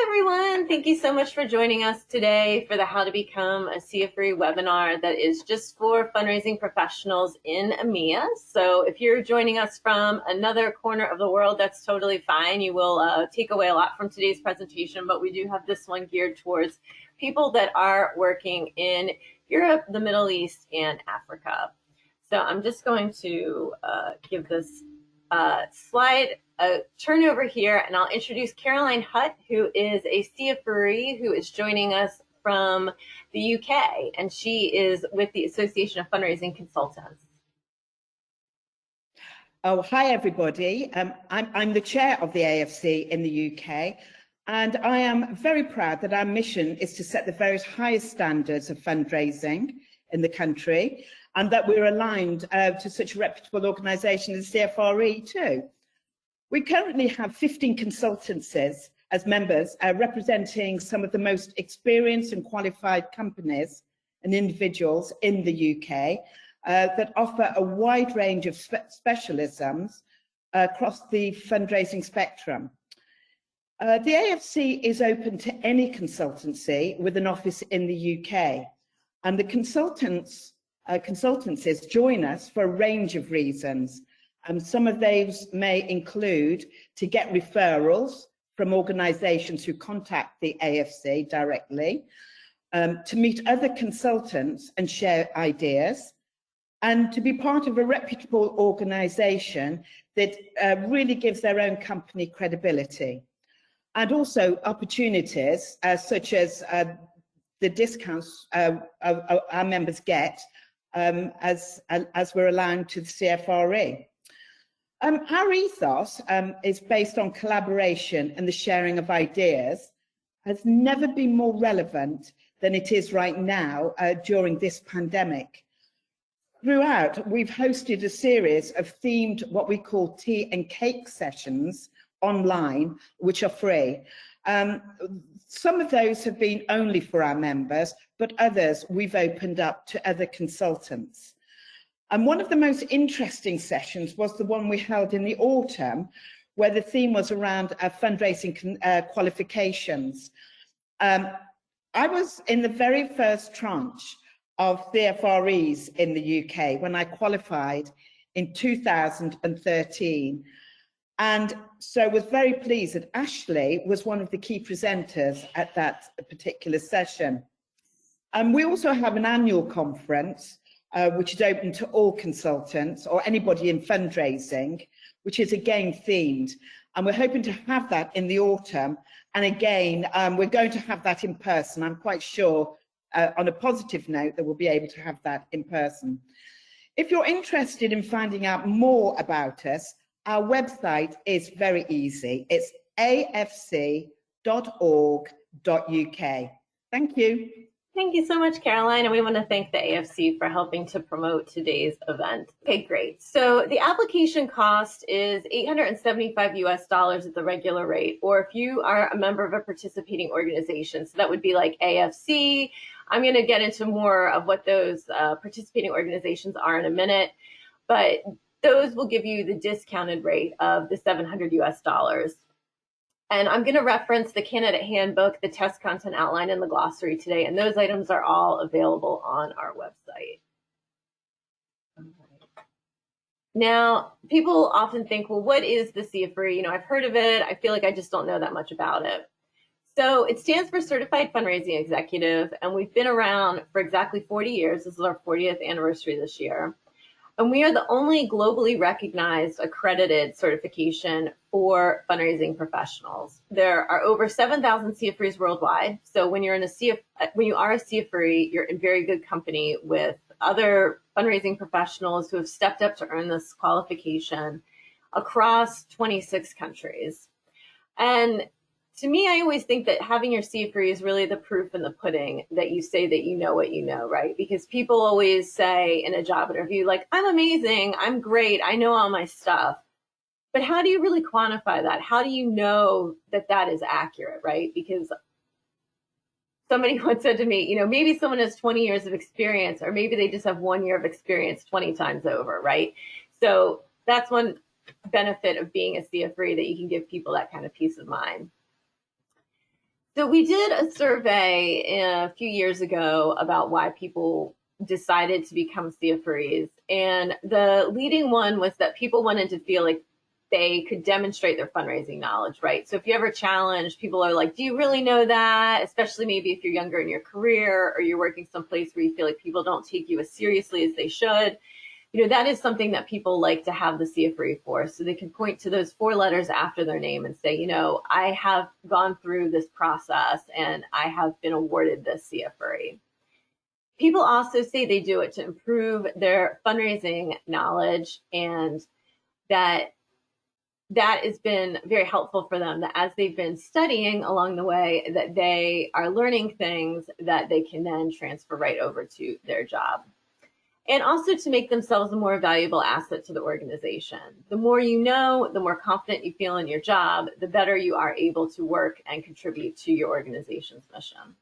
everyone. Thank you so much for joining us today for the How to Become a CFRE webinar that is just for fundraising professionals in EMEA. So if you're joining us from another corner of the world, that's totally fine. You will take away a lot from today's presentation, but we do have this one geared towards people that are working in Europe, the Middle East, and Africa. So I'm just going to give this slide a turn over here, and I'll introduce Caroline Hutt, who is a CFRE who is joining us from the UK, and she is with the Association of Fundraising Consultants. Oh, hi everybody. I'm the chair of the AFC in the UK, and I am very proud that our mission is to set the very highest standards of fundraising in the country, and that we're aligned to such a reputable organisation as CFRE too. We currently have 15 consultancies as members representing some of the most experienced and qualified companies and individuals in the UK that offer a wide range of specialisms across the fundraising spectrum. The AFC is open to any consultancy with an office in the UK, and the consultancies join us for a range of reasons. Some of those may include to get referrals from organisations who contact the AFC directly, to meet other consultants and share ideas, and to be part of a reputable organisation that really gives their own company credibility. And also opportunities such as the discounts our members get as we're aligned to the CFRE. Our ethos is based on collaboration and the sharing of ideas, has never been more relevant than it is right now during this pandemic. Throughout, we've hosted a series of themed, what we call tea and cake sessions online, which are free. Some of those have been only for our members, but others we've opened up to other consultants. And one of the most interesting sessions was the one we held in the autumn, where the theme was around fundraising qualifications. I was in the very first tranche of CFREs in the UK when I qualified in 2013. And so was very pleased that Ashley was one of the key presenters at that particular session. And we also have an annual conference which is open to all consultants or anybody in fundraising, which is again themed. And we're hoping to have that in the autumn. And again, we're going to have that in person. I'm quite sure, on a positive note, that we'll be able to have that in person. If you're interested in finding out more about us, our website is very easy. It's afc.org.uk. Thank you. Thank you so much, Caroline, and we want to thank the AFC for helping to promote today's event. Okay, great. So the application cost is $875 US at the regular rate, or if you are a member of a participating organization, so that would be like AFC. I'm going to get into more of what those participating organizations are in a minute, but those will give you the discounted rate of the $700 US. And I'm going to reference the candidate handbook, the test content outline, and the glossary today, and those items are all available on our website. Now, people often think, well, what is the CFRE? You know, I've heard of it. I feel like I just don't know that much about it. So it stands for Certified Fundraising Executive, and we've been around for exactly 40 years. This is our 40th anniversary this year. And we are the only globally recognized accredited certification for fundraising professionals. There are over 7,000 CFREs worldwide. So when you are a CFRE, you're in very good company with other fundraising professionals who have stepped up to earn this qualification across 26 countries. And to me, I always think that having your CFRE is really the proof in the pudding that you say that you know what you know, right? Because people always say in a job interview, like, I'm amazing, I'm great, I know all my stuff. But how do you really quantify that? How do you know that that is accurate, right? Because somebody once said to me, you know, maybe someone has 20 years of experience, or maybe they just have 1 year of experience 20 times over, right? So that's one benefit of being a CFRE, that you can give people that kind of peace of mind. So we did a survey a few years ago about why people decided to become CFREs. And the leading one was that people wanted to feel like they could demonstrate their fundraising knowledge, right? So if you ever challenge, people are like, do you really know that? Especially maybe if you're younger in your career or you're working someplace where you feel like people don't take you as seriously as they should. You know, that is something that people like to have the CFRE for. So they can point to those 4 letters after their name and say, you know, I have gone through this process and I have been awarded this CFRE. People also say they do it to improve their fundraising knowledge, and that has been very helpful for them, that as they've been studying along the way, that they are learning things that they can then transfer right over to their job. And also to make themselves a more valuable asset to the organization. The more you know, the more confident you feel in your job, the better you are able to work and contribute to your organization's mission.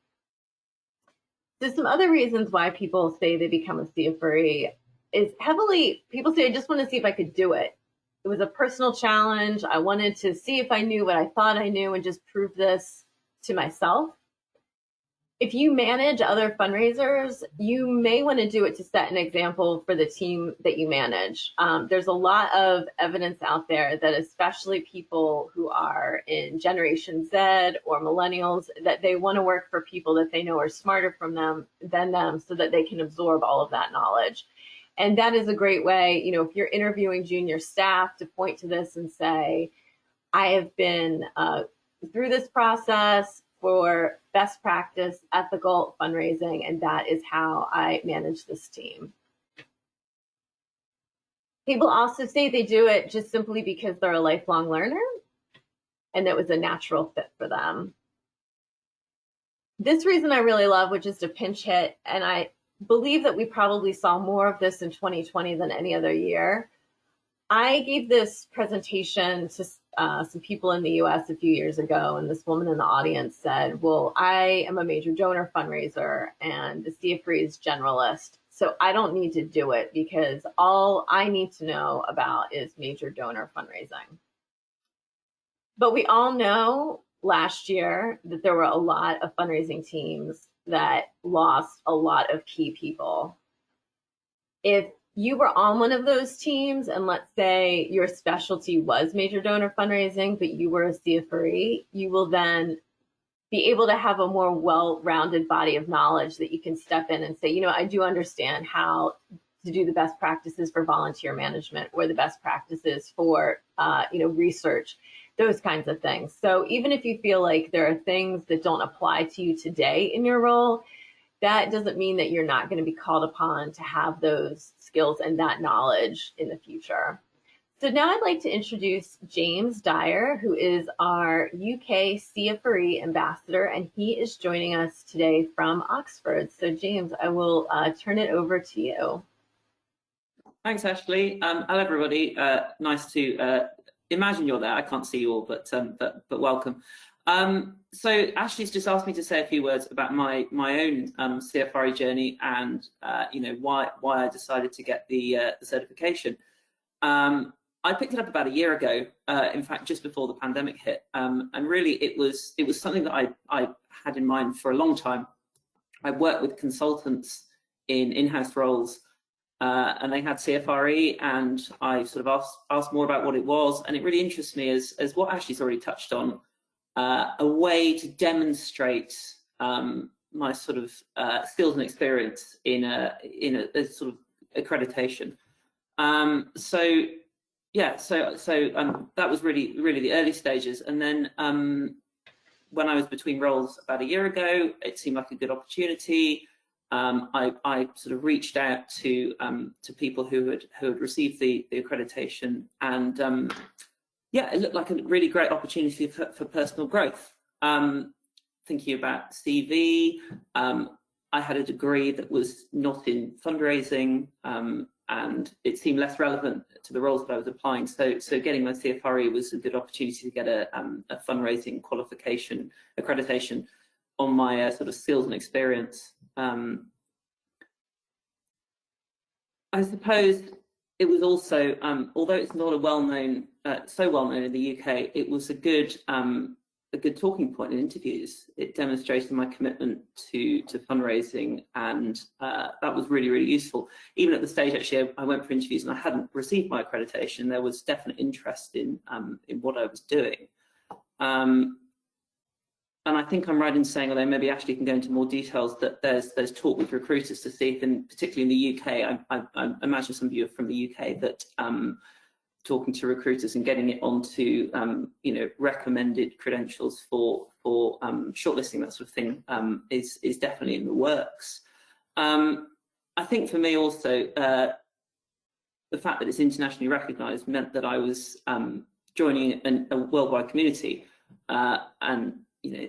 So some other reasons why people say they become a CFRE is heavily, people say, I just want to see if I could do it. It was a personal challenge. I wanted to see if I knew what I thought I knew and just prove this to myself. If you manage other fundraisers, you may want to do it to set an example for the team that you manage. There's a lot of evidence out there that especially people who are in Generation Z or millennials, that they want to work for people that they know are smarter than them so that they can absorb all of that knowledge. And that is a great way, you know, if you're interviewing junior staff, to point to this and say, I have been through this process for best practice, ethical fundraising, and that is how I manage this team. People also say they do it just simply because they're a lifelong learner and it was a natural fit for them. This reason I really love, which is to pinch hit, and I believe that we probably saw more of this in 2020 than any other year. I gave this presentation to some people in the US a few years ago, and this woman in the audience said, well, I am a major donor fundraiser and the CFRE is generalist, so I don't need to do it because all I need to know about is major donor fundraising. But we all know last year that there were a lot of fundraising teams that lost a lot of key people. If you were on one of those teams, and let's say your specialty was major donor fundraising, but you were a CFRE, you will then be able to have a more well-rounded body of knowledge that you can step in and say, you know, I do understand how to do the best practices for volunteer management or the best practices for, research, those kinds of things. So even if you feel like there are things that don't apply to you today in your role, that doesn't mean that you're not going to be called upon to have those skills and that knowledge in the future. So now I'd like to introduce James Dyer, who is our UK CFRE ambassador, and he is joining us today from Oxford. So James, I will turn it over to you. Thanks, Ashley. Hello, everybody. Nice to imagine you're there. I can't see you all, but welcome. So Ashley's just asked me to say a few words about my own CFRE journey and why I decided to get the certification. I picked it up about a year ago, in fact, just before the pandemic hit, and really it was something that I had in mind for a long time. I worked with consultants in in-house roles, and they had CFRE, and I sort of asked more about what it was, and it really interests me as what Ashley's already touched on. A way to demonstrate my sort of skills and experience in a sort of accreditation. So that was really the early stages, and then when I was between roles about a year ago, it seemed like a good opportunity. I sort of reached out to people who had received the accreditation, and yeah, it looked like a really great opportunity for personal growth. Thinking about CV, I had a degree that was not in fundraising, and it seemed less relevant to the roles that I was applying. So getting my CFRE was a good opportunity to get a fundraising qualification accreditation on my sort of skills and experience. I suppose it was also, although it's not a so well known in the UK, it was a good a good talking point in interviews. It demonstrated my commitment to fundraising, and that was really, really useful. Even at the stage, actually, I went for interviews and I hadn't received my accreditation. There was definite interest in what I was doing. And I think I'm right in saying, although maybe Ashley can go into more details, that there's talk with recruiters to see if, particularly in the UK, I imagine some of you are from the UK, that talking to recruiters and getting it onto recommended credentials for shortlisting, that sort of thing, is definitely in the works. I think for me also, the fact that it's internationally recognised meant that I was joining a worldwide community and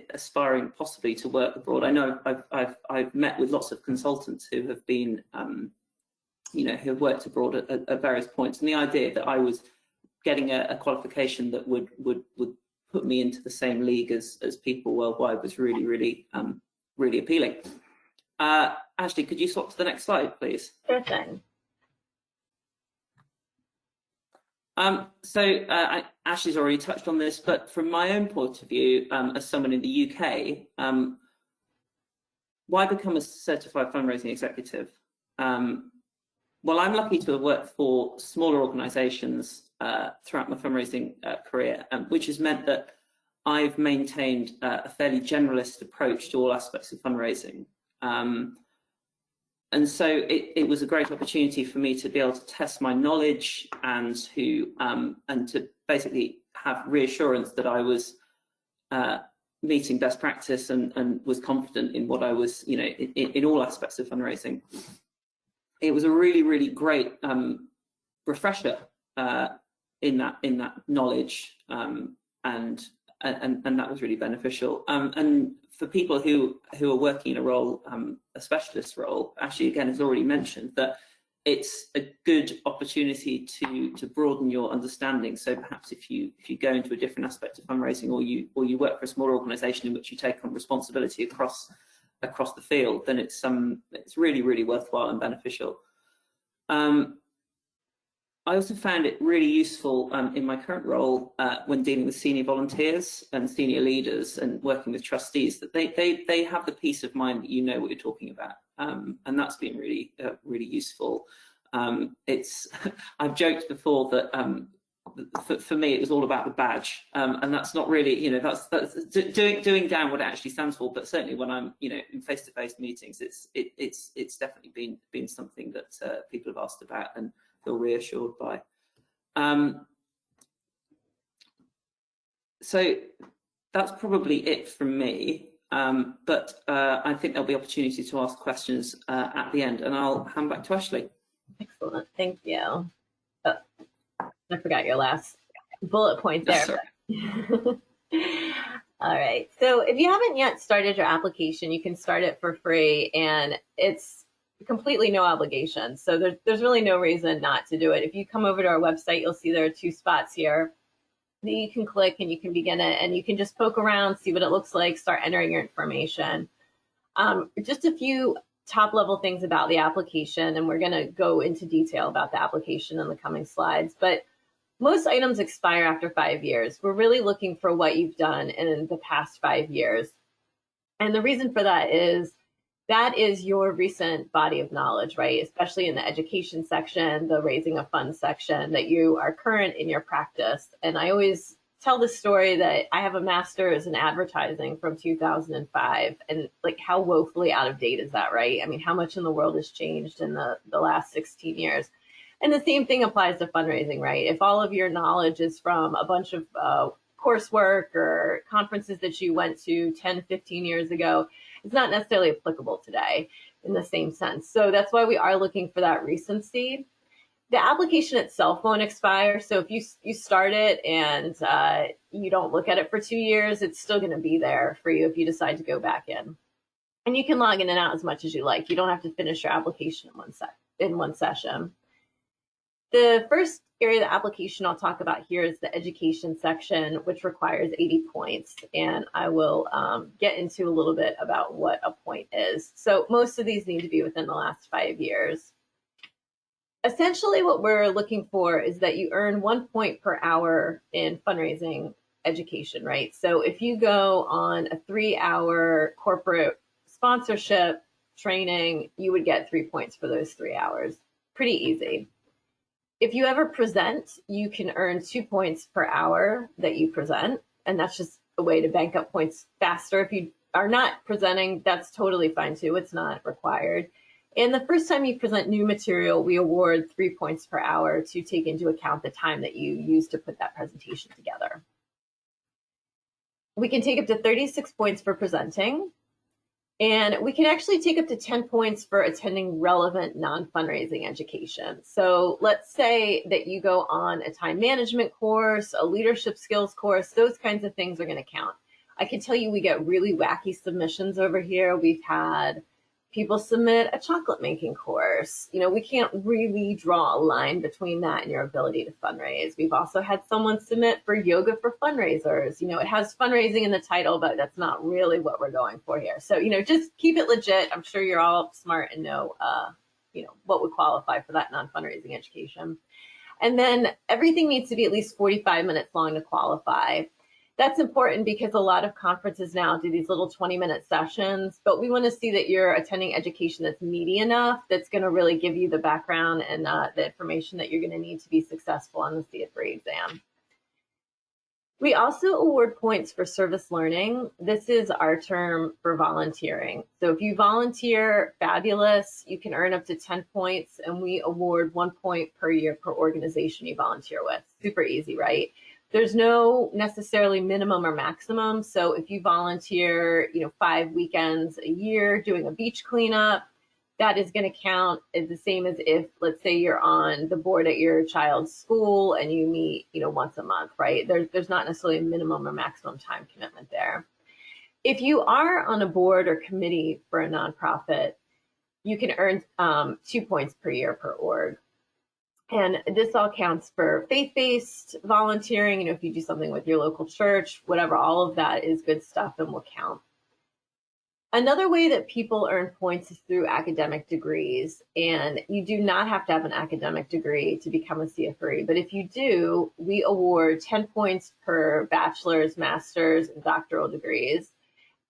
aspiring possibly to work abroad. I know I've met with lots of consultants who have been who have worked abroad at various points, and the idea that I was getting a qualification that would put me into the same league as people worldwide was really, really, really appealing. Ashley, could you swap to the next slide, please? Sure thing. Ashley's already touched on this, but from my own point of view, as someone in the UK, why become a certified fundraising executive? Well, I'm lucky to have worked for smaller organisations throughout my fundraising career, which has meant that I've maintained a fairly generalist approach to all aspects of fundraising. And so it was a great opportunity for me to be able to test my knowledge and to basically have reassurance that I was meeting best practice and was confident in what I was, in all aspects of fundraising. It was a really, really great refresher in that knowledge, and that was really beneficial. And for people who are working in a role, a specialist role, Ashley again has already mentioned that it's a good opportunity to broaden your understanding. So perhaps if you go into a different aspect of fundraising, or you work for a smaller organisation in which you take on responsibility across the field, then it's really, really worthwhile and beneficial. I also found it really useful in my current role when dealing with senior volunteers and senior leaders and working with trustees, that they have the peace of mind that you know what you're talking about, and that's been really really useful. I've joked before that for me it was all about the badge, and that's not really, that's doing down what it actually stands for. But certainly when I'm in face-to-face meetings, it's definitely been something that people have asked about and feel reassured by. So that's probably it from me, but I think there'll be opportunity to ask questions at the end, and I'll hand back to Ashley. Excellent, thank you. Oh, I forgot your last bullet point there. All right, so if you haven't yet started your application, you can start it for free, and it's completely no obligation. So there's really no reason not to do it. If you come over to our website, you'll see there are 2 spots here that you can click, and you can begin it, and you can just poke around, see what it looks like, start entering your information. Just a few top level things about the application, and we're going to go into detail about the application in the coming slides, but most items expire after 5 years. We're really looking for what you've done in the past 5 years. And the reason for that is your recent body of knowledge, right? Especially in the education section, the raising of funds section, that you are current in your practice. And I always tell the story that I have a master's in advertising from 2005, and like, how woefully out of date is that, right? I mean, how much in the world has changed in the last 16 years? And the same thing applies to fundraising, right? If all of your knowledge is from a bunch of coursework or conferences that you went to 10, 15 years ago, it's not necessarily applicable today in the same sense. So that's why we are looking for that recency. The application itself won't expire. So if you start it and you don't look at it for 2 years, it's still going to be there for you if you decide to go back in. And you can log in and out as much as you like. You don't have to finish your application in one session. The first area of the application I'll talk about here is the education section, which requires 80 points. And I will get into a little bit about what a point is. So most of these need to be within the last 5 years. Essentially, what we're looking for is that you earn 1 point per hour in fundraising education, right? So if you go on a 3-hour corporate sponsorship training, you would get 3 points for those 3 hours. Pretty easy. If you ever present, you can earn 2 points per hour that you present, and that's just a way to bank up points faster. If you are not presenting, that's totally fine too. It's not required. And the first time you present new material, we award 3 points per hour to take into account the time that you use to put that presentation together. We can take up to 36 points for presenting, and we can actually take up to 10 points for attending relevant non-fundraising education. So let's say that you go on a time management course, a leadership skills course, those kinds of things are going to count. I can tell you we get really wacky submissions over here. We've had people submit a chocolate making course. You know, we can't really draw a line between that and your ability to fundraise. We've also had someone submit for yoga for fundraisers. You know, it has fundraising in the title, but that's not really what we're going for here. So, you know, just keep it legit. I'm sure you're all smart and know, you know, what would qualify for that non-fundraising education. And then everything needs to be at least 45 minutes long to qualify. That's important because a lot of conferences now do these little 20-minute sessions, but we want to see that you're attending education that's meaty enough, that's going to really give you the background and the information that you're going to need to be successful on the CFRE exam. We also award points for service learning. This is our term for volunteering. So if you volunteer, fabulous, you can earn up to 10 points, and we award 1 point per year per organization you volunteer with. Super easy, right? There's no necessarily minimum or maximum. So if you volunteer, you know, 5 weekends a year doing a beach cleanup, that is going to count as the same as if, let's say, you're on the board at your child's school and you meet, you know, once a month, right? There's not necessarily a minimum or maximum time commitment there. If you are on a board or committee for a nonprofit, you can earn 2 points per year per org. And this all counts for faith-based volunteering. You know, if you do something with your local church, whatever, all of that is good stuff and will count. Another way that people earn points is through academic degrees. And you do not have to have an academic degree to become a CFRE. But if you do, we award 10 points per bachelor's, master's, and doctoral degrees.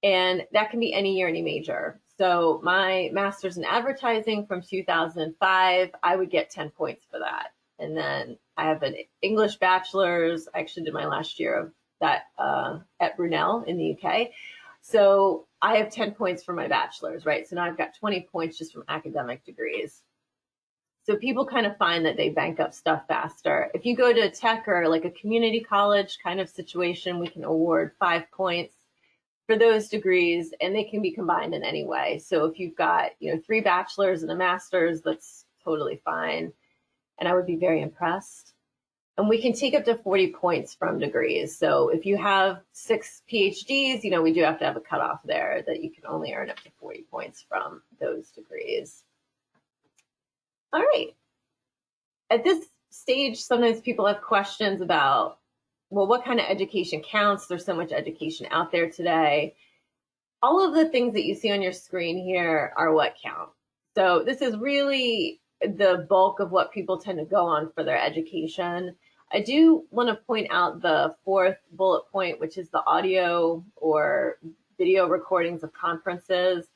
And that can be any year, any major. So my master's in advertising from 2005, I would get 10 points for that. And then I have an English bachelor's. I actually did my last year of that at Brunel in the UK. So I have 10 points for my bachelor's, right? So now I've got 20 points just from academic degrees. So people kind of find that they bank up stuff faster. If you go to tech or like a community college kind of situation, we can award 5 points for those degrees, and they can be combined in any way. So if you've got, you know, 3 bachelors and a master's, that's totally fine. And I would be very impressed. And we can take up to 40 points from degrees. So if you have 6 PhDs, you know, we do have to have a cutoff there that you can only earn up to 40 points from those degrees. All right. At this stage, sometimes people have questions about, well, what kind of education counts? There's so much education out there today. All of the things that you see on your screen here are what count. So this is really the bulk of what people tend to go on for their education. I do want to point out the 4th bullet point, which is the audio or video recordings of conferences.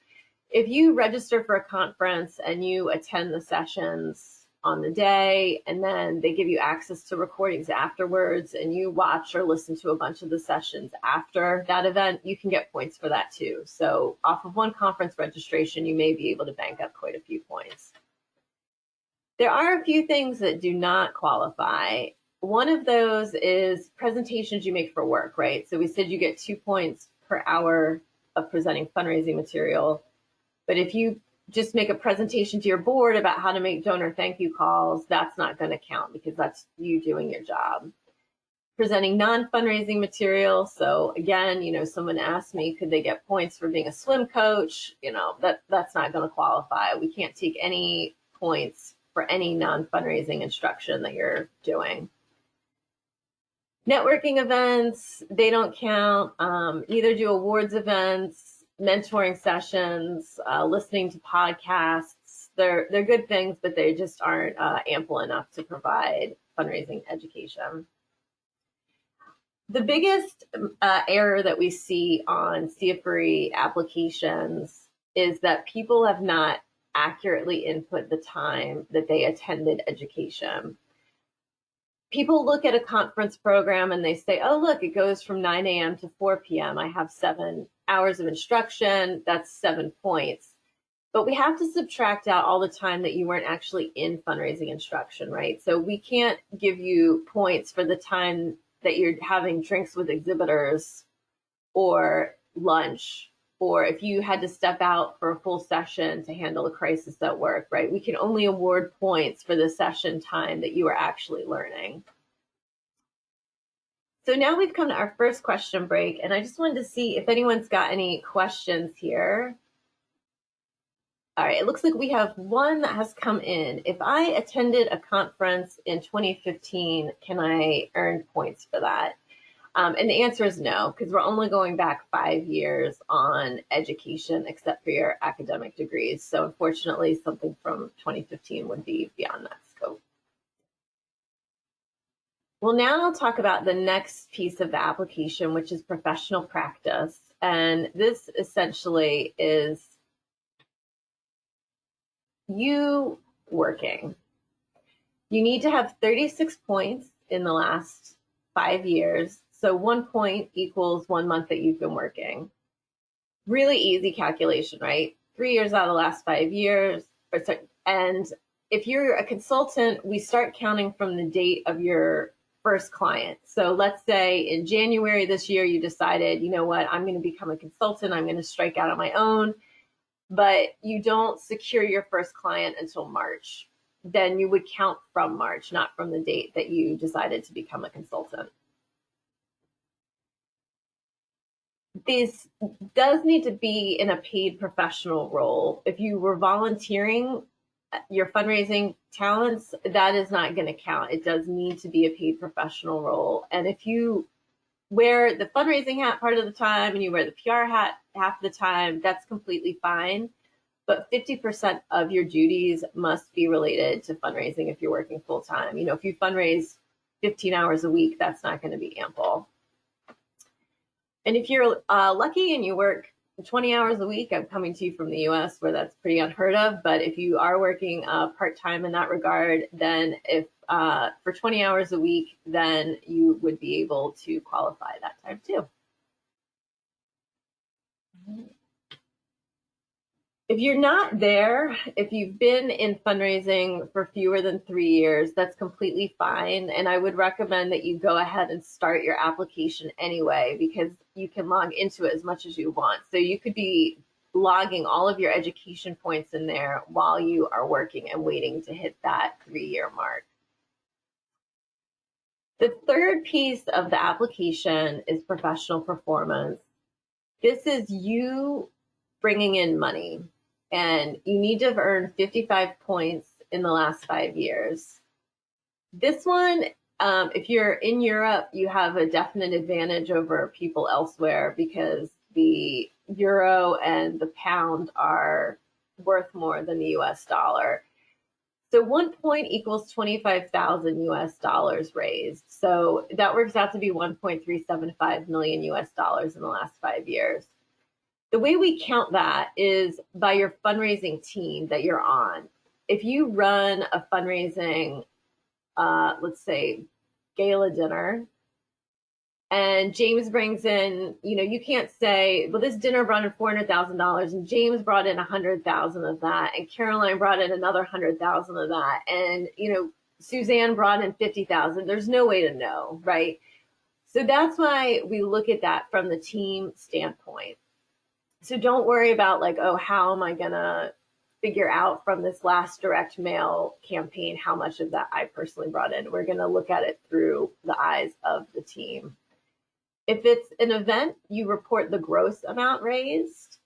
If you register for a conference and you attend the sessions on the day, and then they give you access to recordings afterwards, and you watch or listen to a bunch of the sessions after that event, you can get points for that too. So off of one conference registration, you may be able to bank up quite a few points. There are a few things that do not qualify. One of those is presentations you make for work, right? So we said you get 2 points per hour of presenting fundraising material. But if you just make a presentation to your board about how to make donor thank you calls, that's not going to count because that's you doing your job. Presenting non-fundraising material. So again, you know, someone asked me, could they get points for being a swim coach? You know, that's not going to qualify. We can't take any points for any non-fundraising instruction that you're doing. Networking events, they don't count. Neither do awards events, mentoring sessions, listening to podcasts. They're good things, but they just aren't ample enough to provide fundraising education. The biggest error that we see on CFRE applications is that people have not accurately input the time that they attended education. People look at a conference program and they say, oh, look, it goes from 9 a.m. to 4 p.m. I have 7 hours of instruction. That's 7 points. But we have to subtract out all the time that you weren't actually in fundraising instruction, right? So we can't give you points for the time that you're having drinks with exhibitors or lunch, or if you had to step out for a full session to handle a crisis at work, right? We can only award points for the session time that you are actually learning. So now we've come to our first question break, and I just wanted to see if anyone's got any questions here. All right, it looks like we have one that has come in. If I attended a conference in 2015, can I earn points for that? And the answer is no, because we're only going back 5 years on education, except for your academic degrees. So unfortunately, something from 2015 would be beyond that scope. Well, now I'll talk about the next piece of the application, which is professional practice. And this essentially is you working. You need to have 36 points in the last 5 years. So 1 point equals 1 month that you've been working. Really easy calculation, right? 3 years out of the last 5 years. And if you're a consultant, we start counting from the date of your first client. So let's say in January this year, you decided, you know what, I'm going to become a consultant. I'm going to strike out on my own. But you don't secure your first client until March. Then you would count from March, not from the date that you decided to become a consultant. This does need to be in a paid professional role. If you were volunteering your fundraising talents, that is not going to count. It does need to be a paid professional role. And if you wear the fundraising hat part of the time and you wear the PR hat half the time, that's completely fine. But 50% of your duties must be related to fundraising if you're working full time. You know, if you fundraise 15 hours a week, that's not going to be ample. And if you're lucky and you work 20 hours a week, I'm coming to you from the US where that's pretty unheard of. But if you are working part-time in that regard, then if for 20 hours a week, then you would be able to qualify that time too. If you're not there, if you've been in fundraising for fewer than 3 years, that's completely fine. And I would recommend that you go ahead and start your application anyway, because you can log into it as much as you want. So you could be logging all of your education points in there while you are working and waiting to hit that 3-year mark. The third piece of the application is professional performance. This is you bringing in money. And you need to have earned 55 points in the last 5 years. This one, if you're in Europe, you have a definite advantage over people elsewhere because the euro and the pound are worth more than the US dollar. So 1 point equals 25,000 US dollars raised. So that works out to be 1.375 million US dollars in the last 5 years. The way we count that is by your fundraising team that you're on. If you run a fundraising, let's say, gala dinner, and James brings in, you know, you can't say, well, this dinner brought in $400,000 and James brought in 100,000 of that, and Caroline brought in another 100,000 of that, and, you know, Suzanne brought in 50,000. There's no way to know, right? So that's why we look at that from the team standpoint. So don't worry about like, oh, how am I going to figure out from this last direct mail campaign how much of that I personally brought in. We're going to look at it through the eyes of the team. If it's an event, you report the gross amount raised.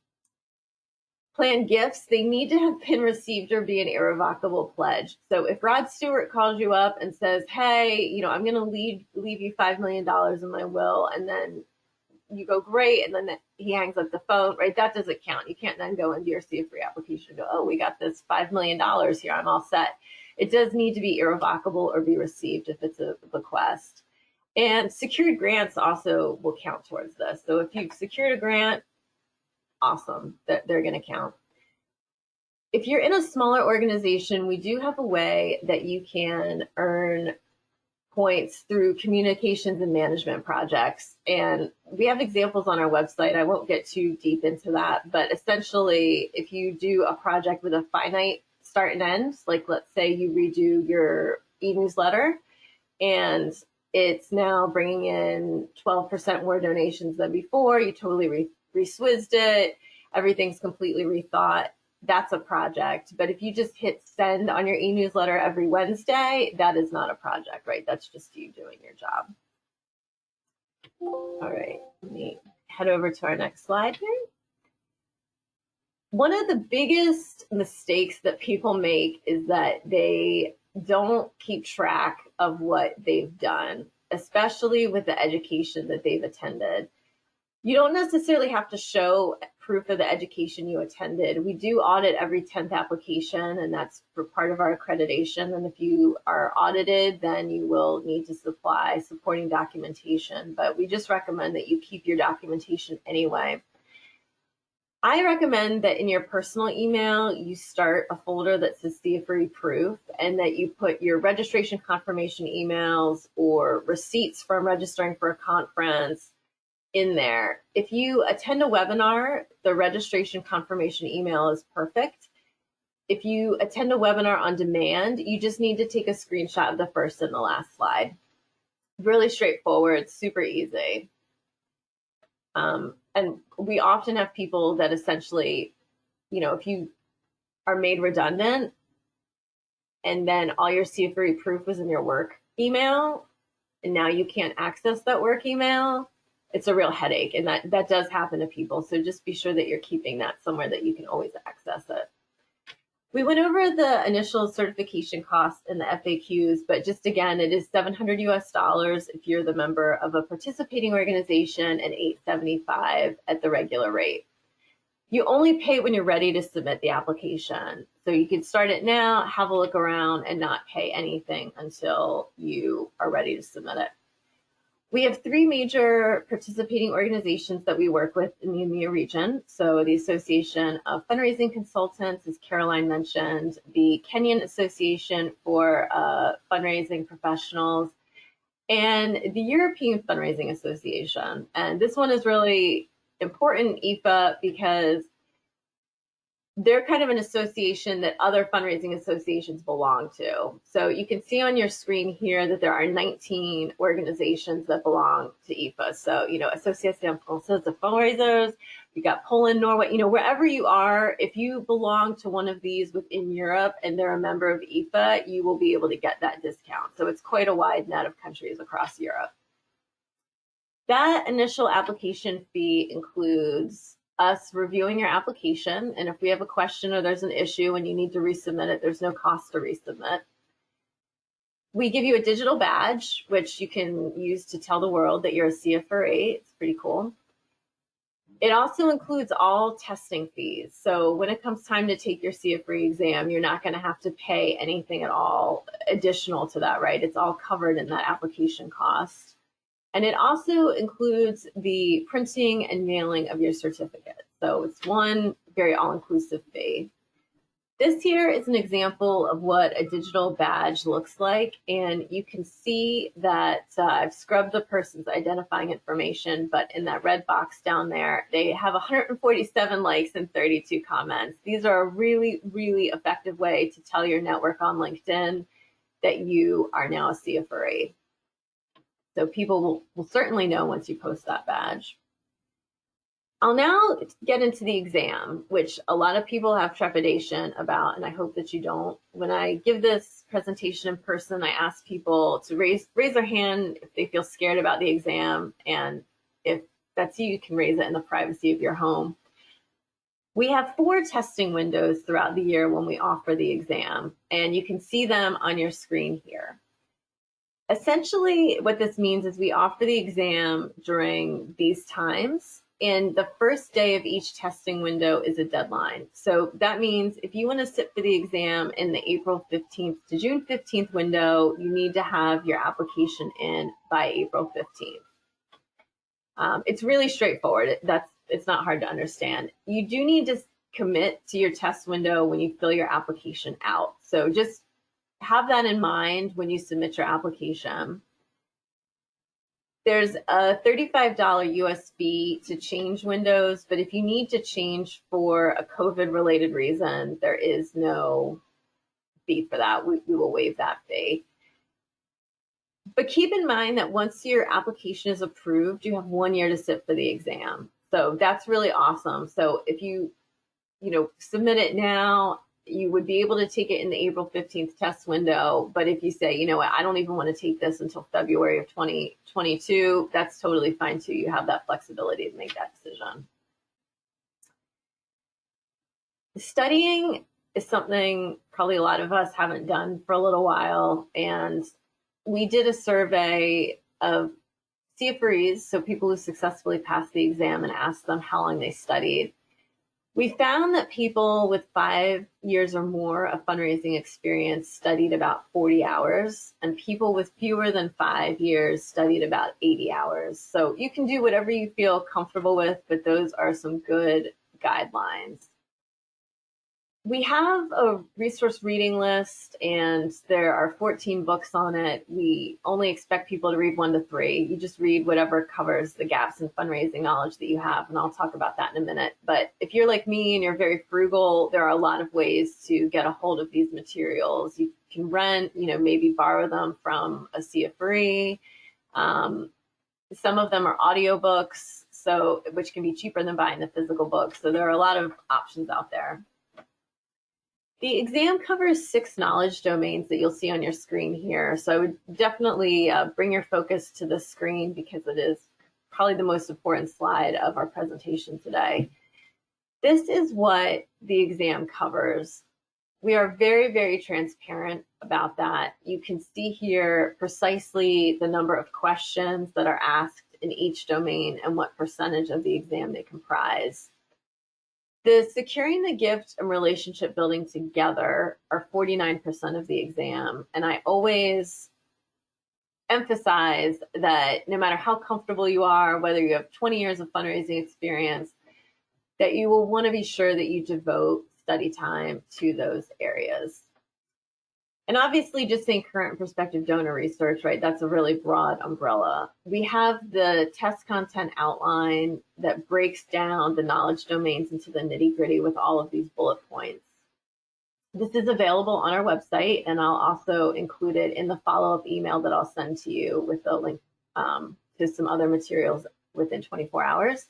Planned gifts, they need to have been received or be an irrevocable pledge. So if Rod Stewart calls you up and says, hey, you know, I'm going to leave you $5 million in my will, and then you go, great, and then he hangs up the phone, right? That doesn't count. You can't then go into your CFRE application and go, oh, we got this $5 million here, I'm all set. It does need to be irrevocable or be received if it's a bequest. And secured grants also will count towards this. So if you've secured a grant, awesome, they're going to count. If you're in a smaller organization, we do have a way that you can earn points through communications and management projects. And we have examples on our website. I won't get too deep into that, but essentially, if you do a project with a finite start and end, like let's say you redo your e-newsletter and it's now bringing in 12% more donations than before, you totally re-swizzed it, everything's completely rethought, that's a project. But if you just hit send on your e-newsletter every Wednesday, that is not a project, right? That's just you doing your job. All right, let me head over to our next slide here. One of the biggest mistakes that people make is that they don't keep track of what they've done, especially with the education that they've attended. You don't necessarily have to show proof of the education you attended. We do audit every 10th application, and that's for part of our accreditation. And if you are audited, then you will need to supply supporting documentation. But we just recommend that you keep your documentation anyway. I recommend that in your personal email, you start a folder that says CFRE proof, and that you put your registration confirmation emails or receipts from registering for a conference in there. If you attend a webinar, the registration confirmation email is perfect. If you attend a webinar on demand, you just need to take a screenshot of the first and the last slide. Really straightforward, super easy. And we often have people that essentially, if you are made redundant and then all your CFRE proof was in your work email and now you can't access that work email, it's a real headache. And that does happen to people. So just be sure that you're keeping that somewhere that you can always access it. We went over the initial certification costs in the FAQs, but just again, it is $700 US if you're the member of a participating organization and $875 at the regular rate. You only pay when you're ready to submit the application. So you can start it now, have a look around, and not pay anything until you are ready to submit it. We have 3 major participating organizations that we work with in the EMEA region. So the Association of Fundraising Consultants, as Caroline mentioned, the Kenyan Association for Fundraising Professionals, and the European Fundraising Association. And this one is really important, IFA, because they're kind of an association that other fundraising associations belong to. So you can see on your screen here that there are 19 organizations that belong to IFA. So, Association Française de Fundraisers, you got Poland, Norway, wherever you are, if you belong to one of these within Europe and they're a member of IFA, you will be able to get that discount. So it's quite a wide net of countries across Europe. That initial application fee includes us reviewing your application, and if we have a question or there's an issue and you need to resubmit it, there's no cost to resubmit. We give you a digital badge, which you can use to tell the world that you're a CFRE. It's pretty cool. It also includes all testing fees. So when it comes time to take your CFRE exam, you're not going to have to pay anything at all additional to that, right? It's all covered in that application cost. And it also includes the printing and mailing of your certificate. So it's one very all-inclusive fee. This here is an example of what a digital badge looks like. And you can see that I've scrubbed the person's identifying information, but in that red box down there, they have 147 likes and 32 comments. These are a really, really effective way to tell your network on LinkedIn that you are now a CFRE. So people will certainly know once you post that badge. I'll now get into the exam, which a lot of people have trepidation about, and I hope that you don't. When I give this presentation in person, I ask people to raise their hand if they feel scared about the exam, and if that's you can raise it in the privacy of your home. We have 4 testing windows throughout the year when we offer the exam, and you can see them on your screen here. Essentially, what this means is we offer the exam during these times. and the first day of each testing window is a deadline. So that means if you want to sit for the exam in the April 15th to June 15th window, you need to have your application in by April 15th. It's really straightforward. It's not hard to understand. You do need to commit to your test window when you fill your application out. So just have that in mind when you submit your application. There's a $35 US fee to change windows, but if you need to change for a COVID-related reason, there is no fee for that. We will waive that fee. But keep in mind that once your application is approved, you have 1 year to sit for the exam. So that's really awesome. So if you submit it now, you would be able to take it in the April 15th test window. But if you say, you know what, I don't even want to take this until February of 2022, that's totally fine too. You have that flexibility to make that decision. Studying is something probably a lot of us haven't done for a little while. And we did a survey of CFREs, so people who successfully passed the exam, and asked them how long they studied. We found that people with 5 years or more of fundraising experience studied about 40 hours, and people with fewer than 5 years studied about 80 hours. So you can do whatever you feel comfortable with, but those are some good guidelines. We have a resource reading list, and there are 14 books on it. We only expect people to read 1 to 3. You just read whatever covers the gaps in fundraising knowledge that you have, and I'll talk about that in a minute. But if you're like me and you're very frugal, there are a lot of ways to get a hold of these materials. You can rent, maybe borrow them from a CFRE. Some of them are audiobooks, which can be cheaper than buying the physical book. So there are a lot of options out there. The exam covers 6 knowledge domains that you'll see on your screen here. So I would definitely bring your focus to the screen, because it is probably the most important slide of our presentation today. This is what the exam covers. We are very, very transparent about that. You can see here precisely the number of questions that are asked in each domain and what percentage of the exam they comprise. The securing the gift and relationship building together are 49% of the exam. And I always emphasize that no matter how comfortable you are, whether you have 20 years of fundraising experience, that you will want to be sure that you devote study time to those areas. And obviously, just saying current and prospective donor research, right? That's a really broad umbrella. We have the test content outline that breaks down the knowledge domains into the nitty-gritty with all of these bullet points. This is available on our website, and I'll also include it in the follow-up email that I'll send to you with a link to some other materials within 24 hours.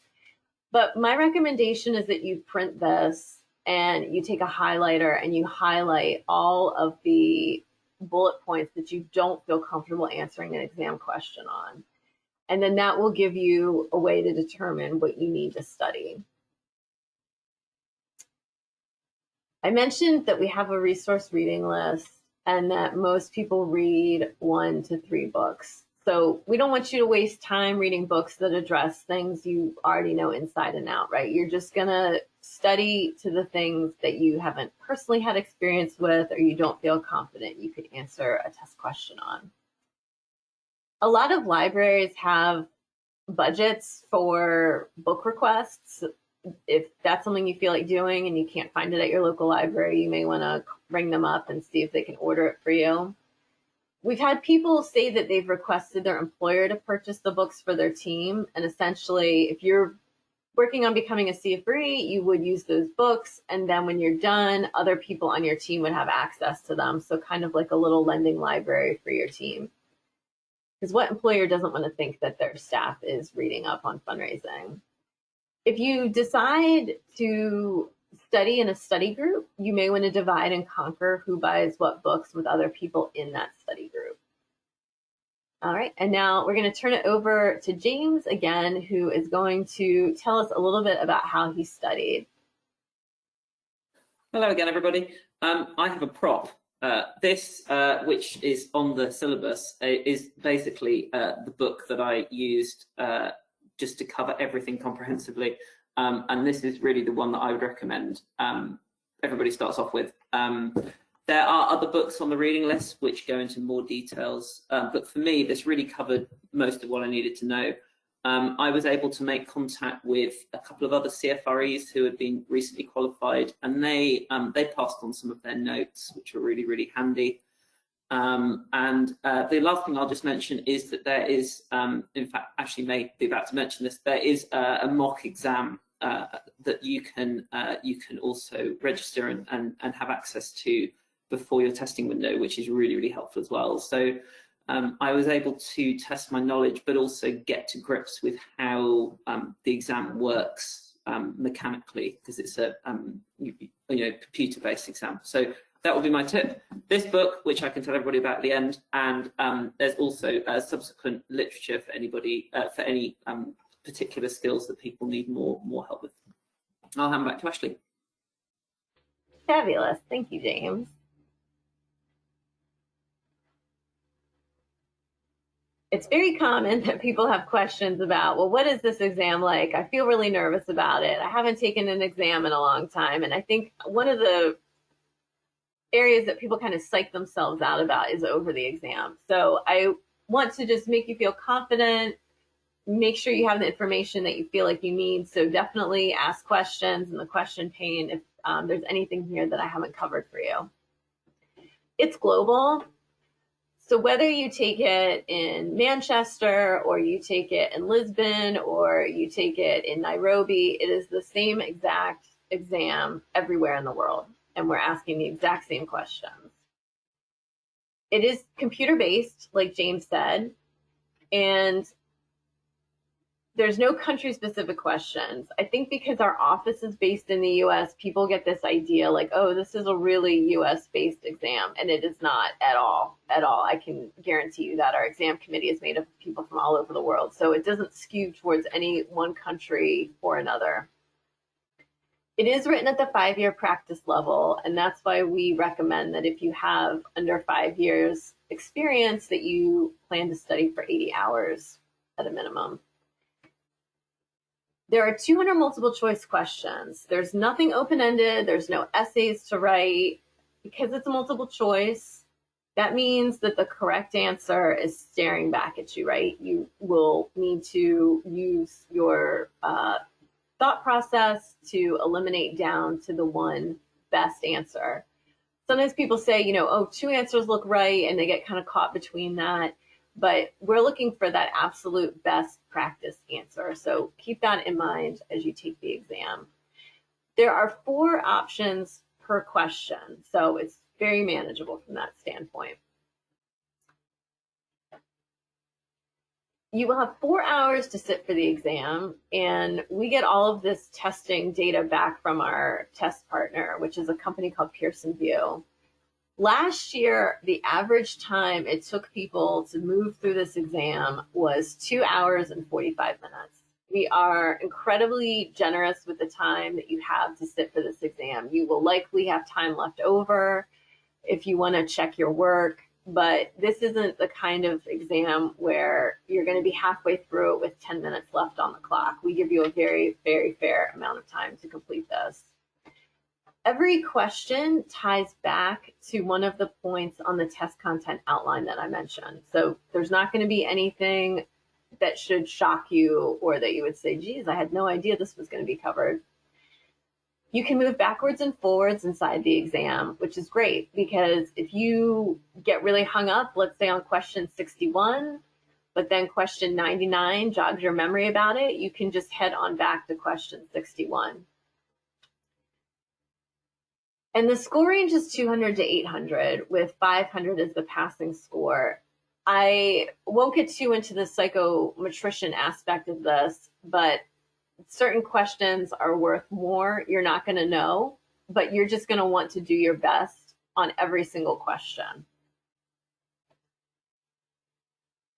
But my recommendation is that you print this and you take a highlighter and you highlight all of the bullet points that you don't feel comfortable answering an exam question on. And then that will give you a way to determine what you need to study. I mentioned that we have a resource reading list and that most people read 1 to 3 books. So we don't want you to waste time reading books that address things you already know inside and out, right? You're just going to study to the things that you haven't personally had experience with, or you don't feel confident you could answer a test question on. A lot of libraries have budgets for book requests. If that's something you feel like doing and you can't find it at your local library, you may want to ring them up and see if they can order it for you. We've had people say that they've requested their employer to purchase the books for their team. And essentially, if you're working on becoming a CFRE, you would use those books. And then when you're done, other people on your team would have access to them. So kind of like a little lending library for your team. Because what employer doesn't want to think that their staff is reading up on fundraising? If you decide to study in a study group, you may want to divide and conquer who buys what books with other people in that study group. All right, and now we're going to turn it over to James again, who is going to tell us a little bit about how he studied. Hello again, everybody. I have a prop. This, which is on the syllabus, is basically the book that I used just to cover everything comprehensively. And this is really the one that I would recommend everybody starts off with. There are other books on the reading list which go into more details, but for me, this really covered most of what I needed to know. I was able to make contact with a couple of other CFREs who had been recently qualified, and they passed on some of their notes, which were really, really handy. The last thing I'll just mention is that there is, in fact, actually may be about to mention this, there is a mock exam that you can also register and have access to before your testing window, which is really, really helpful as well. So I was able to test my knowledge, but also get to grips with how the exam works mechanically, because it's a computer-based exam. So that would be my tip. This book, which I can tell everybody about at the end, and there's also subsequent literature for anybody for any particular skills that people need more help with. I'll hand back to Ashley. Fabulous. Thank you, James. It's very common that people have questions about, well, what is this exam like? I feel really nervous about it. I haven't taken an exam in a long time. And I think one of the areas that people kind of psych themselves out about is over the exam. So I want to just make you feel confident, make sure you have the information that you feel like you need. So definitely ask questions in the question pane if there's anything here that I haven't covered for you. It's global. So whether you take it in Manchester or you take it in Lisbon or you take it in Nairobi, it is the same exact exam everywhere in the world. And we're asking the exact same questions. It is computer-based, like James said, and there's no country-specific questions. I think because our office is based in the US, people get this idea like, oh, this is a really US-based exam, and it is not at all, at all. I can guarantee you that our exam committee is made up of people from all over the world, so it doesn't skew towards any one country or another. It is written at the 5-year practice level, and that's why we recommend that if you have under 5 years experience, that you plan to study for 80 hours at a minimum. There are 200 multiple choice questions. There's nothing open-ended. There's no essays to write. Because it's a multiple choice, that means that the correct answer is staring back at you, right? You will need to use your thought process to eliminate down to the one best answer. Sometimes people say, you know, oh, 2 answers look right, and they get kind of caught between that. But we're looking for that absolute best practice answer. So keep that in mind as you take the exam. There are 4 options per question, so it's very manageable from that standpoint. You will have 4 hours to sit for the exam, and we get all of this testing data back from our test partner, which is a company called Pearson VUE. Last year, the average time it took people to move through this exam was 2 hours and 45 minutes. We are incredibly generous with the time that you have to sit for this exam. You will likely have time left over if you want to check your work, but this isn't the kind of exam where you're going to be halfway through it with 10 minutes left on the clock. We give you a very, very fair amount of time to complete this. Every question ties back to one of the points on the test content outline that I mentioned. So there's not going to be anything that should shock you or that you would say, geez, I had no idea this was going to be covered. You can move backwards and forwards inside the exam, which is great because if you get really hung up, let's say on question 61, but then question 99 jogs your memory about it, you can just head on back to question 61. And the score range is 200 to 800, with 500 as the passing score. I won't get too into the psychometrician aspect of this, but certain questions are worth more. You're not going to know, but you're just going to want to do your best on every single question.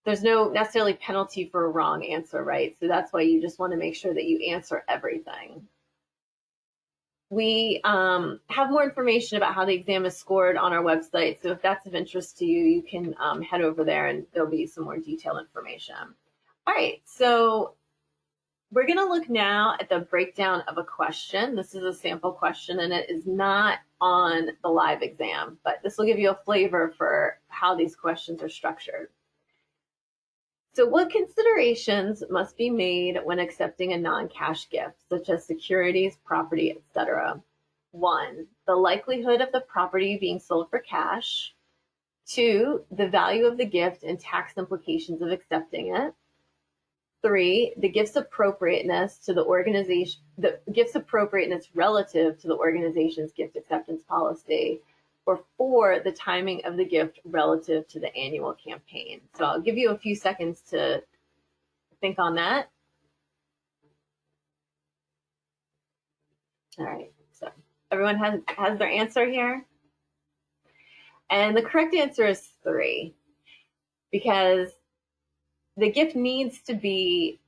There's no necessarily penalty for a wrong answer, right? So that's why you just want to make sure that you answer everything. We have more information about how the exam is scored on our website. So if that's of interest to you, you can head over there and there'll be some more detailed information. All right, so We're going to look now at the breakdown of a question. This is a sample question, and it is not on the live exam, but this will give you a flavor for how these questions are structured. So what considerations must be made when accepting a non-cash gift, such as securities, property, etc.? 1, the likelihood of the property being sold for cash. 2, the value of the gift and tax implications of accepting it. 3, the gift's appropriateness to the organization, the gift's appropriateness relative to the organization's gift acceptance policy. Or 4, the timing of the gift relative to the annual campaign. So I'll give you a few seconds to think on that. All right, so everyone has their answer here. And the correct answer is 3, because the gift needs to be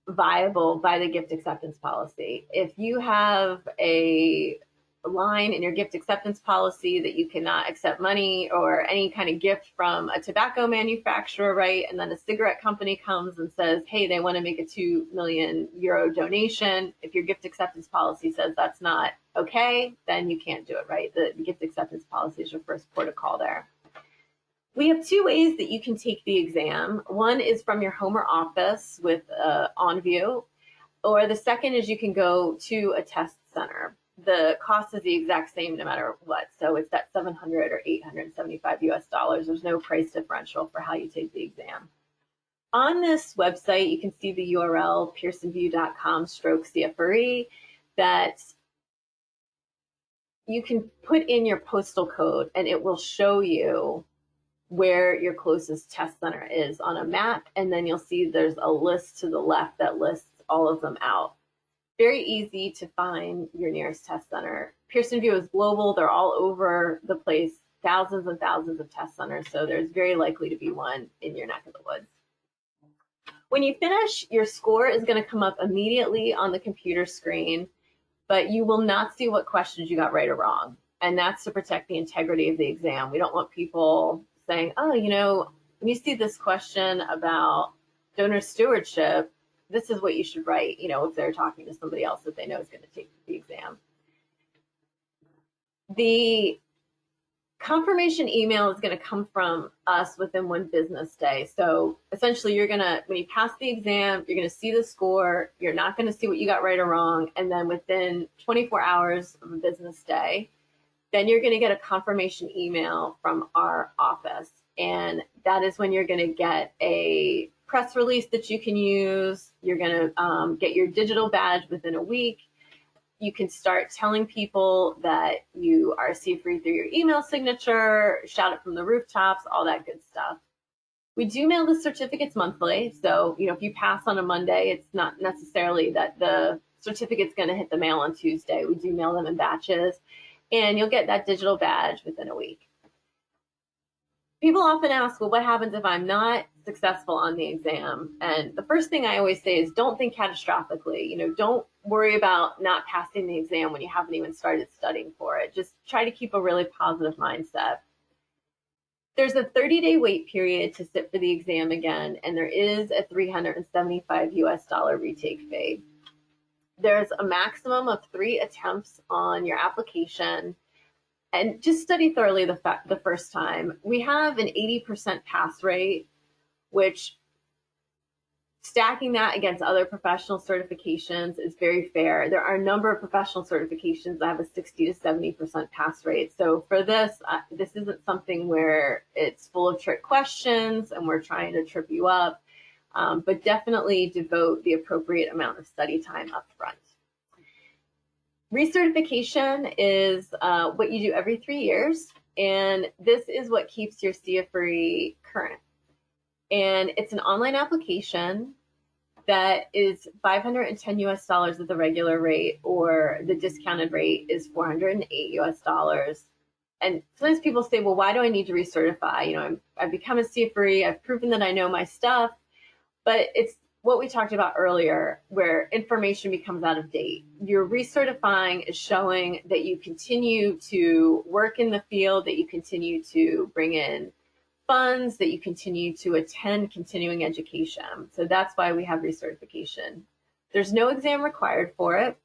viable by the gift acceptance policy. If you have a line in your gift acceptance policy that you cannot accept money or any kind of gift from a tobacco manufacturer, right? And then a cigarette company comes and says, hey, they want to make a €2 million donation. If your gift acceptance policy says that's not okay, then you can't do it, right? The gift acceptance policy is your first port of call there. We have 2 ways that you can take the exam. One is from your home or office with OnView, or the second is you can go to a test center. The cost is the exact same no matter what. So it's that $700 or $875 US. There's no price differential for how you take the exam. On this website, you can see the URL pearsonview.com/CFRE that you can put in your postal code and it will show you where your closest test center is on a map, and then you'll see there's a list to the left that lists all of them out. Very easy to find your nearest test center. Pearson VUE is global. They're all over the place, thousands and thousands of test centers, so there's very likely to be one in your neck of the woods. When you finish, your score is going to come up immediately on the computer screen, but you will not see what questions you got right or wrong, and that's to protect the integrity of the exam. We don't want people saying, oh, you know, when you see this question about donor stewardship, this is what you should write, you know, if they're talking to somebody else that they know is going to take the exam. The confirmation email is going to come from us within 1 business day. So essentially you're going to, when you pass the exam, you're going to see the score, you're not going to see what you got right or wrong, and then within 24 hours of a business day, then you're going to get a confirmation email from our office. And that is when you're going to get a press release that you can use. You're going to get your digital badge within a week. You can start telling people that you are CFRE through your email signature, shout it from the rooftops, all that good stuff. We do mail the certificates monthly. So, you know, if you pass on a Monday, it's not necessarily that the certificate's going to hit the mail on Tuesday. We do mail them in batches. And you'll get that digital badge within a week. People often ask, well, what happens if I'm not successful on the exam? And the first thing I always say is don't think catastrophically. You know, don't worry about not passing the exam when you haven't even started studying for it. Just try to keep a really positive mindset. There's a 30-day wait period to sit for the exam again, and there is a $375 US retake fee. There's a maximum of 3 attempts on your application, and just study thoroughly the first time. We have an 80% pass rate, which stacking that against other professional certifications is very fair. There are a number of professional certifications that have a 60 to 70% pass rate. So for this, this isn't something where it's full of trick questions and we're trying to trip you up. But definitely devote the appropriate amount of study time up front. Recertification is what you do every 3 years, and this is what keeps your CFRE current. And it's an online application that is $510 US at the regular rate, or the discounted rate is $408 US. And sometimes people say, well, why do I need to recertify? You know, I've become a CFRE, I've proven that I know my stuff. But it's what we talked about earlier, where information becomes out of date. Your recertifying is showing that you continue to work in the field, that you continue to bring in funds, that you continue to attend continuing education. So that's why we have recertification. There's no exam required for it.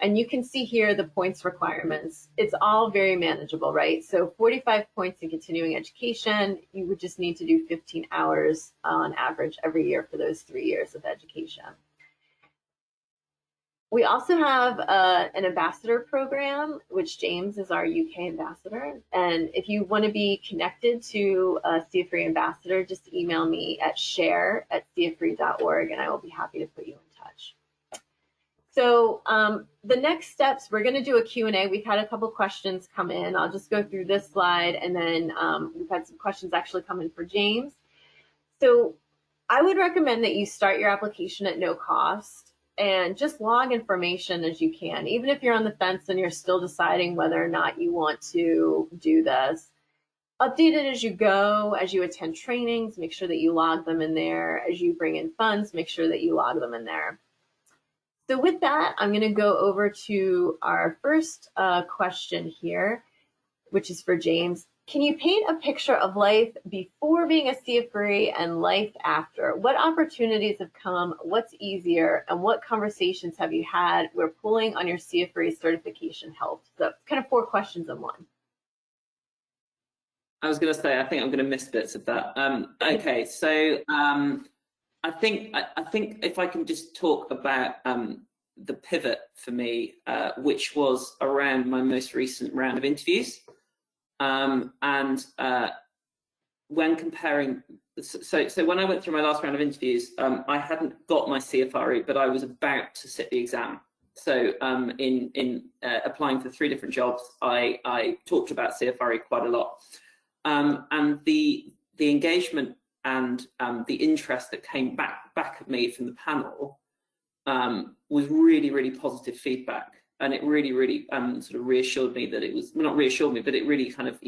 And you can see here the points requirements. It's all very manageable, right? So 45 points in continuing education, you would just need to do 15 hours on average every year for those 3 years of education. We also have an ambassador program, which James is our UK ambassador. And if you want to be connected to a CFRE ambassador, just email me at share@cfre.org and I will be happy to put you in touch. So the next steps, we're going to do a Q&A. We've had a couple questions come in. I'll just go through this slide, and then we've had some questions actually come in for James. So I would recommend that you start your application at no cost and just log information as you can. Even if you're on the fence and you're still deciding whether or not you want to do this, update it as you go, as you attend trainings, make sure that you log them in there. As you bring in funds, make sure that you log them in there. So with that, I'm going to go over to our first question here, which is for James. Can you paint a picture of life before being a CFRE and life after? What opportunities have come? What's easier? And what conversations have you had where pulling on your CFRE certification helped? So kind of 4 questions in one. I was going to say, I think I'm going to miss bits of that. Okay, so I think if I can just talk about the pivot for me, which was around my most recent round of interviews. When comparing, so when I went through my last round of interviews, I hadn't got my CFRE, but I was about to sit the exam. So in applying for 3 different jobs, I talked about CFRE quite a lot, and the engagement and the interest that came back at me from the panel was really positive feedback. And it really sort of reassured me that it was, well, not reassured me, but it really kind of,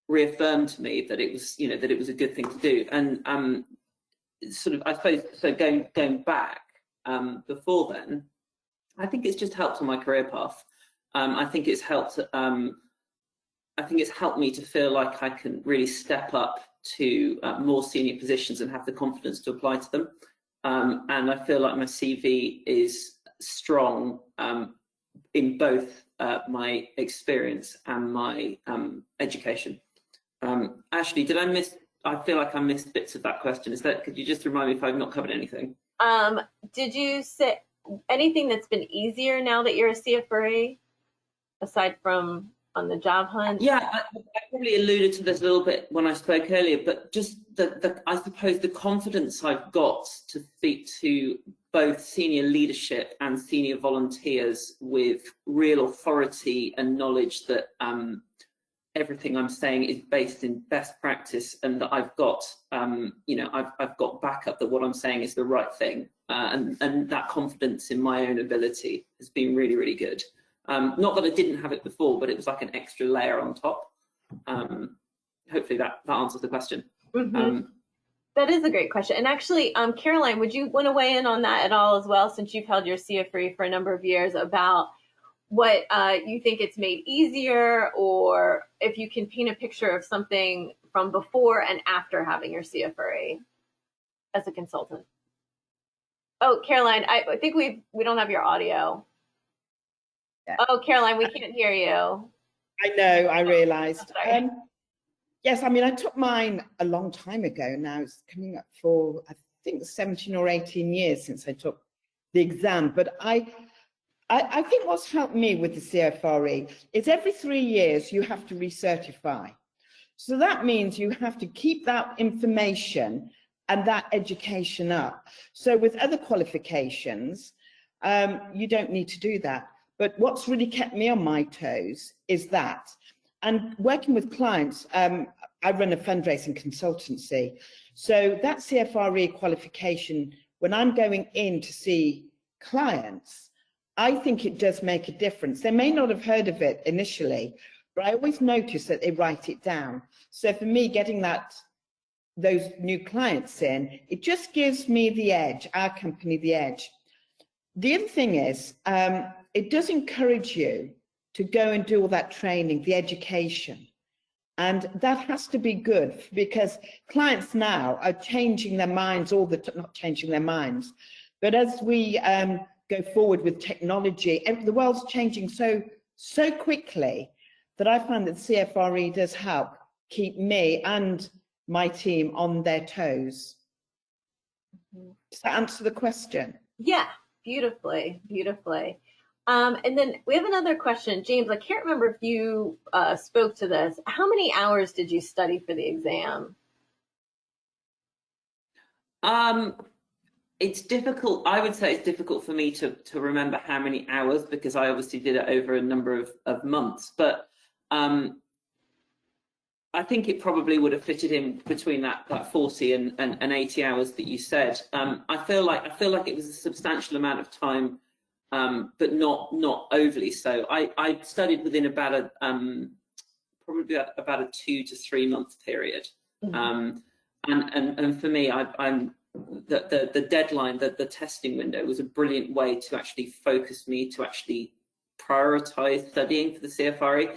reaffirmed to me that it was, that it was a good thing to do. And sort of, I suppose, so going back before then, I think it's just helped on my career path. I think it's helped. I think it's helped me to feel like I can really step up to more senior positions and have the confidence to apply to them. And I feel like my CV is strong in both my experience and my education. Ashley, did I miss? I feel like I missed bits of that question. Could you just remind me if I've not covered anything? Did you say anything that's been easier now that you're a CFRE, aside from on the job hunt? Yeah, I probably alluded to this a little bit when I spoke earlier, but just I suppose the confidence I've got to speak to both senior leadership and senior volunteers with real authority and knowledge that everything I'm saying is based in best practice, and that I've got, I've got backup that what I'm saying is the right thing, and that confidence in my own ability has been really good. Not that I didn't have it before, but it was like an extra layer on top. Hopefully that answers the question. Mm-hmm. That is a great question. And actually, Caroline, would you want to weigh in on that at all as well, since you've held your CFRE for a number of years, about what you think it's made easier, or if you can paint a picture of something from before and after having your CFRE as a consultant? Oh, Caroline, I think we don't have your audio. Yeah. Oh, Caroline, we can't hear you. I know, I realised. Yes, I mean, I took mine a long time ago now. It's coming up for, I think, 17 or 18 years since I took the exam. But I think what's helped me with the CFRE is every 3 years you have to recertify. So that means you have to keep that information and that education up. So with other qualifications, you don't need to do that. But what's really kept me on my toes is that. And working with clients, I run a fundraising consultancy. So that CFRE qualification, when I'm going in to see clients, I think it does make a difference. They may not have heard of it initially, but I always notice that they write it down. So for me, getting those new clients in, it just gives me the edge, our company the edge. The other thing is, it does encourage you to go and do all that training, the education. And that has to be good, because clients now are changing their minds not changing their minds. But as we go forward with technology, the world's changing so quickly that I find that CFRE does help keep me and my team on their toes. Does that answer the question? Yeah, beautifully, beautifully. And then we have another question. James, I can't remember if you spoke to this. How many hours did you study for the exam? It's difficult. I would say it's difficult for me to remember how many hours, because I obviously did it over a number of months. But I think it probably would have fitted in between that 40 and 80 hours that you said. I feel like it was a substantial amount of time, but not overly so. I studied within about probably about a 2 to 3 month period. And for me, I'm the deadline, the testing window was a brilliant way to actually focus me to actually prioritize studying for the CFRE.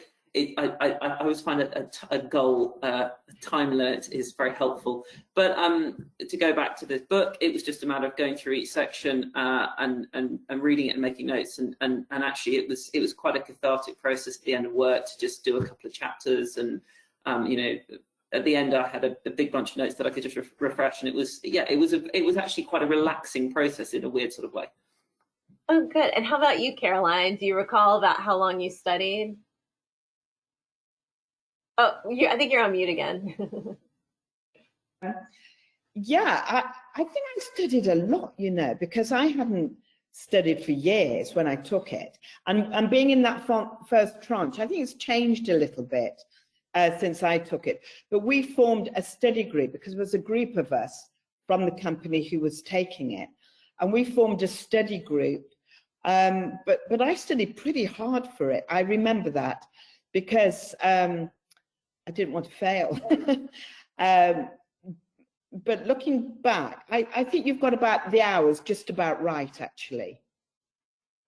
I always find a goal, a time limit is very helpful. But to go back to this book, it was just a matter of going through each section and reading it and making notes. And actually, it was quite a cathartic process at the end of work to just do a couple of chapters. And you know, at the end, I had a big bunch of notes that I could just refresh. And it was actually quite a relaxing process in a weird sort of way. Oh, good. And how about you, Caroline? Do you recall about how long you studied? Oh, I think you're on mute again. Yeah, I think I studied a lot, you know, because I hadn't studied for years when I took it. And being in that first tranche, I think it's changed a little bit since I took it. But we formed a study group because there was a group of us from the company who was taking it. And we formed a study group. But I studied pretty hard for it. I remember that because I didn't want to fail. But looking back, I think you've got about the hours just about right, actually.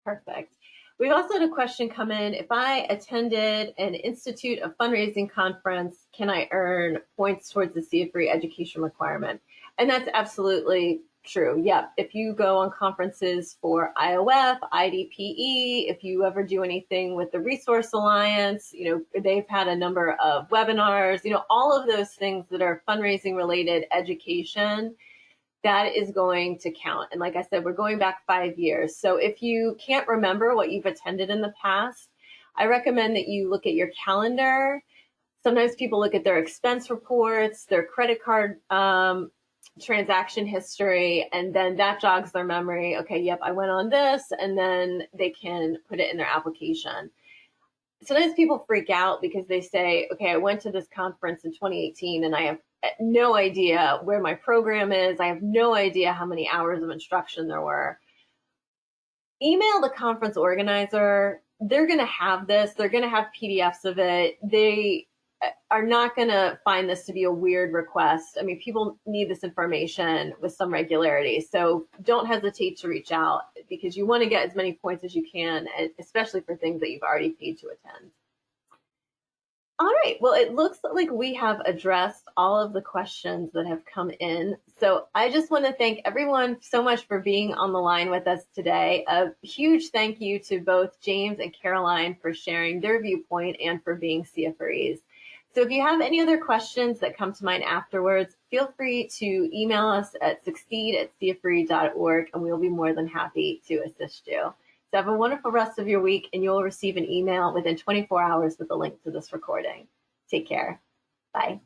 Perfect. We've also had a question come in. If I attended an Institute of Fundraising conference, can I earn points towards the CFRE education requirement? And that's absolutely true. Yep. If you go on conferences for IOF, IDPE, if you ever do anything with the Resource Alliance, you know, they've had a number of webinars, you know, all of those things that are fundraising related education, that is going to count. And like I said, we're going back 5 years. So if you can't remember what you've attended in the past, I recommend that you look at your calendar. Sometimes people look at their expense reports, their credit card transaction history, and then that jogs their memory. Okay, yep, I went on this, and then they can put it in their application. Sometimes people freak out because they say, okay, I went to this conference in 2018 and I have no idea where my program is. I have no idea how many hours of instruction there were. Email the conference organizer. They're going to have this. They're going to have PDFs of it. They are not going to find this to be a weird request. I mean, people need this information with some regularity. So don't hesitate to reach out because you want to get as many points as you can, especially for things that you've already paid to attend. All right, well, it looks like we have addressed all of the questions that have come in. So I just want to thank everyone so much for being on the line with us today. A huge thank you to both James and Caroline for sharing their viewpoint and for being CFREs. So if you have any other questions that come to mind afterwards, feel free to email us at succeed@cfre.org, and we'll be more than happy to assist you. So have a wonderful rest of your week, and you'll receive an email within 24 hours with a link to this recording. Take care. Bye.